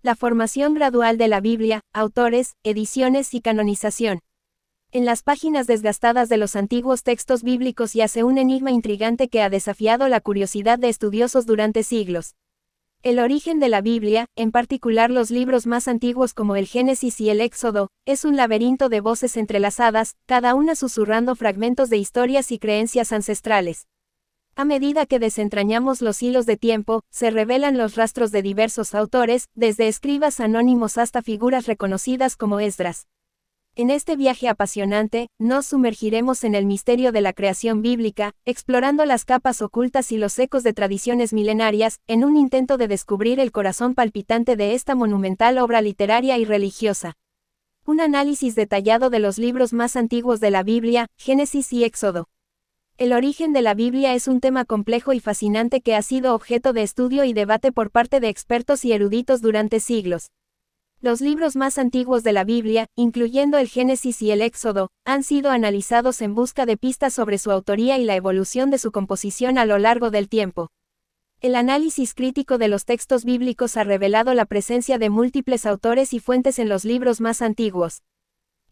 La formación gradual de la Biblia, autores, ediciones y canonización. En las páginas desgastadas de los antiguos textos bíblicos yace un enigma intrigante que ha desafiado la curiosidad de estudiosos durante siglos. El origen de la Biblia, en particular los libros más antiguos como el Génesis y el Éxodo, es un laberinto de voces entrelazadas, cada una susurrando fragmentos de historias y creencias ancestrales. A medida que desentrañamos los hilos de tiempo, se revelan los rastros de diversos autores, desde escribas anónimos hasta figuras reconocidas como Esdras. En este viaje apasionante, nos sumergiremos en el misterio de la creación bíblica, explorando las capas ocultas y los ecos de tradiciones milenarias, en un intento de descubrir el corazón palpitante de esta monumental obra literaria y religiosa. Un análisis detallado de los libros más antiguos de la Biblia, Génesis y Éxodo. El origen de la Biblia es un tema complejo y fascinante que ha sido objeto de estudio y debate por parte de expertos y eruditos durante siglos. Los libros más antiguos de la Biblia, incluyendo el Génesis y el Éxodo, han sido analizados en busca de pistas sobre su autoría y la evolución de su composición a lo largo del tiempo. El análisis crítico de los textos bíblicos ha revelado la presencia de múltiples autores y fuentes en los libros más antiguos.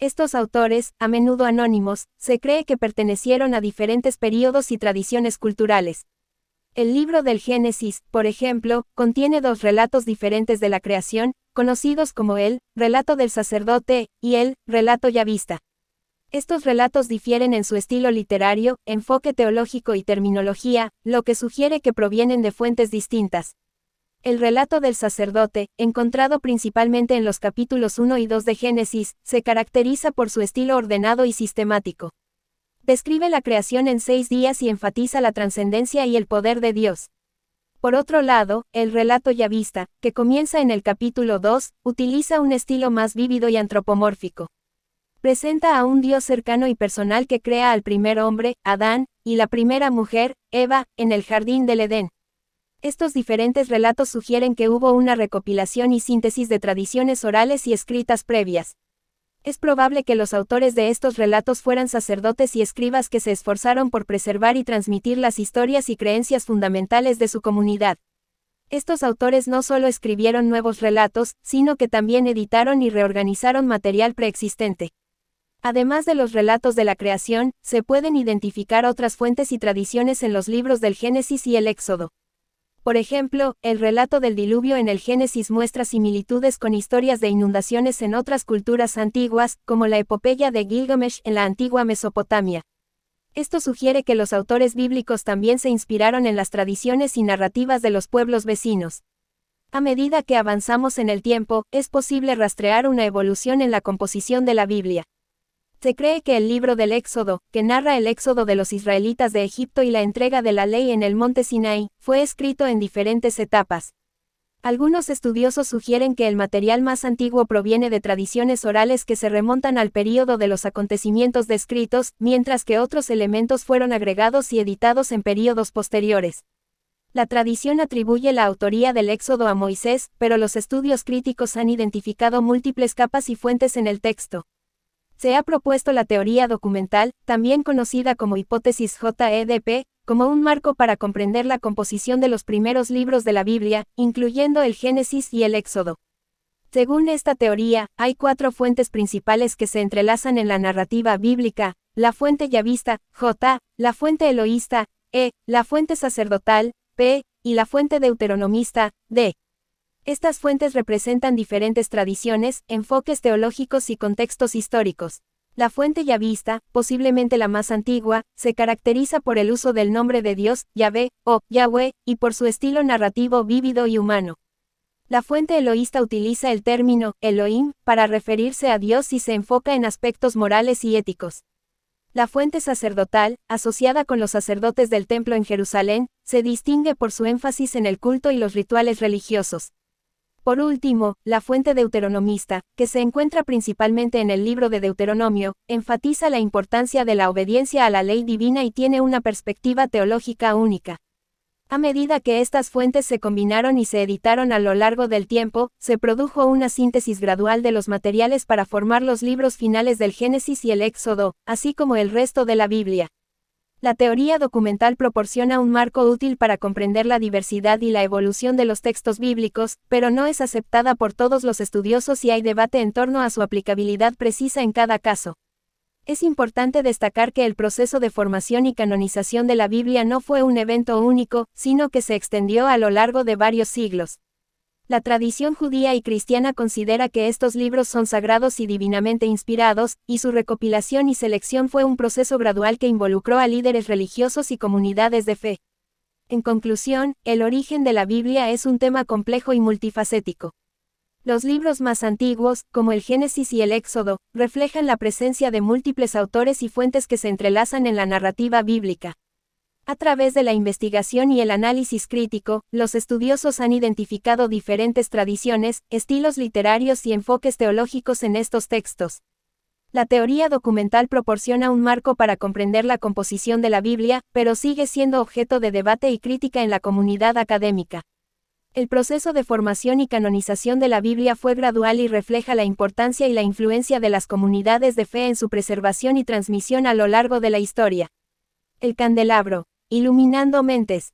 Estos autores, a menudo anónimos, se cree que pertenecieron a diferentes períodos y tradiciones culturales. El libro del Génesis, por ejemplo, contiene dos relatos diferentes de la creación, conocidos como el relato del sacerdote y el relato yavista. Estos relatos difieren en su estilo literario, enfoque teológico y terminología, lo que sugiere que provienen de fuentes distintas. El relato del sacerdote, encontrado principalmente en los capítulos 1 y 2 de Génesis, se caracteriza por su estilo ordenado y sistemático. Describe la creación en 6 días y enfatiza la trascendencia y el poder de Dios. Por otro lado, el relato yavista, que comienza en el capítulo 2, utiliza un estilo más vívido y antropomórfico. Presenta a un Dios cercano y personal que crea al primer hombre, Adán, y la primera mujer, Eva, en el jardín del Edén. Estos diferentes relatos sugieren que hubo una recopilación y síntesis de tradiciones orales y escritas previas. Es probable que los autores de estos relatos fueran sacerdotes y escribas que se esforzaron por preservar y transmitir las historias y creencias fundamentales de su comunidad. Estos autores no solo escribieron nuevos relatos, sino que también editaron y reorganizaron material preexistente. Además de los relatos de la creación, se pueden identificar otras fuentes y tradiciones en los libros del Génesis y el Éxodo. Por ejemplo, el relato del diluvio en el Génesis muestra similitudes con historias de inundaciones en otras culturas antiguas, como la epopeya de Gilgamesh en la antigua Mesopotamia. Esto sugiere que los autores bíblicos también se inspiraron en las tradiciones y narrativas de los pueblos vecinos. A medida que avanzamos en el tiempo, es posible rastrear una evolución en la composición de la Biblia. Se cree que el libro del Éxodo, que narra el éxodo de los israelitas de Egipto y la entrega de la ley en el monte Sinaí, fue escrito en diferentes etapas. Algunos estudiosos sugieren que el material más antiguo proviene de tradiciones orales que se remontan al período de los acontecimientos descritos, mientras que otros elementos fueron agregados y editados en períodos posteriores. La tradición atribuye la autoría del Éxodo a Moisés, pero los estudios críticos han identificado múltiples capas y fuentes en el texto. Se ha propuesto la teoría documental, también conocida como hipótesis JEDP, como un marco para comprender la composición de los primeros libros de la Biblia, incluyendo el Génesis y el Éxodo. Según esta teoría, hay 4 fuentes principales que se entrelazan en la narrativa bíblica: la fuente yavista, J, la fuente eloísta, E, la fuente sacerdotal, P, y la fuente deuteronomista, D. Estas fuentes representan diferentes tradiciones, enfoques teológicos y contextos históricos. La fuente yavista, posiblemente la más antigua, se caracteriza por el uso del nombre de Dios, Yahvé, o Yahweh, y por su estilo narrativo vívido y humano. La fuente eloísta utiliza el término Elohim para referirse a Dios y se enfoca en aspectos morales y éticos. La fuente sacerdotal, asociada con los sacerdotes del templo en Jerusalén, se distingue por su énfasis en el culto y los rituales religiosos. Por último, la fuente deuteronomista, que se encuentra principalmente en el libro de Deuteronomio, enfatiza la importancia de la obediencia a la ley divina y tiene una perspectiva teológica única. A medida que estas fuentes se combinaron y se editaron a lo largo del tiempo, se produjo una síntesis gradual de los materiales para formar los libros finales del Génesis y el Éxodo, así como el resto de la Biblia. La teoría documental proporciona un marco útil para comprender la diversidad y la evolución de los textos bíblicos, pero no es aceptada por todos los estudiosos y hay debate en torno a su aplicabilidad precisa en cada caso. Es importante destacar que el proceso de formación y canonización de la Biblia no fue un evento único, sino que se extendió a lo largo de varios siglos. La tradición judía y cristiana considera que estos libros son sagrados y divinamente inspirados, y su recopilación y selección fue un proceso gradual que involucró a líderes religiosos y comunidades de fe. En conclusión, el origen de la Biblia es un tema complejo y multifacético. Los libros más antiguos, como el Génesis y el Éxodo, reflejan la presencia de múltiples autores y fuentes que se entrelazan en la narrativa bíblica. A través de la investigación y el análisis crítico, los estudiosos han identificado diferentes tradiciones, estilos literarios y enfoques teológicos en estos textos. La teoría documental proporciona un marco para comprender la composición de la Biblia, pero sigue siendo objeto de debate y crítica en la comunidad académica. El proceso de formación y canonización de la Biblia fue gradual y refleja la importancia y la influencia de las comunidades de fe en su preservación y transmisión a lo largo de la historia. El candelabro. Iluminando mentes.